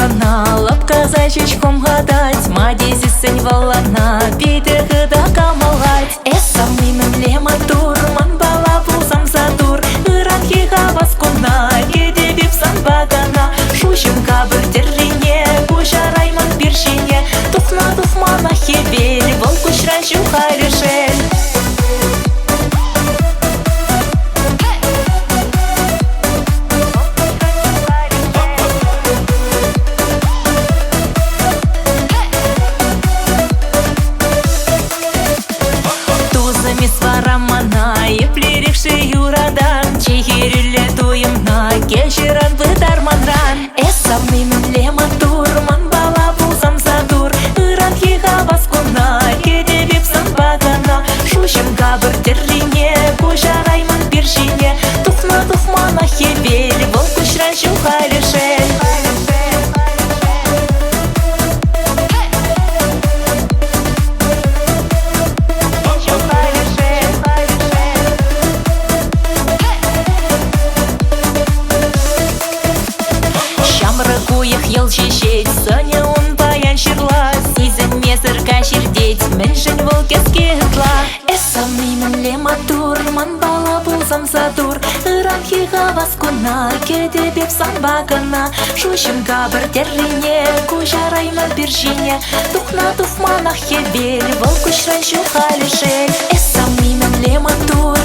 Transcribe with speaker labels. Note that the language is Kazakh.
Speaker 1: валана, лапка зайчичком гадать, мадизи сень валана, биде гыда камалать. Эсам мимем лема тур, ман бала пулсам задур, ыран хига васкуна, кеде випсан багана, шушим кабыр террине, кушарайман биршине, тухна тухмана хебель, волку шранчу хайрешель. Сварамана, еплерикши юрадан, чехирюле туемна, кеширан выдарманран. Эсам мимем лема тур, ман бала пулсам задур, ыран хига васкуна, кеде випсан багана, шушим габыр террине, кушарайман биршине, тухна тухмана хебель, волку шранчу хайрешель. Куях ел шешет, Соня он баян ширла, сизен мезырка ширдеть, меньшень волкески гытла. Эсам мимем лема тур, ман бала пулсам задур, ыран хига васкуна, кеде бепсан багана, шушим габыр террине, кушарайман биршине, тухна тухмана хебель, волку шранчу халишель. Эсам мимем лема тур.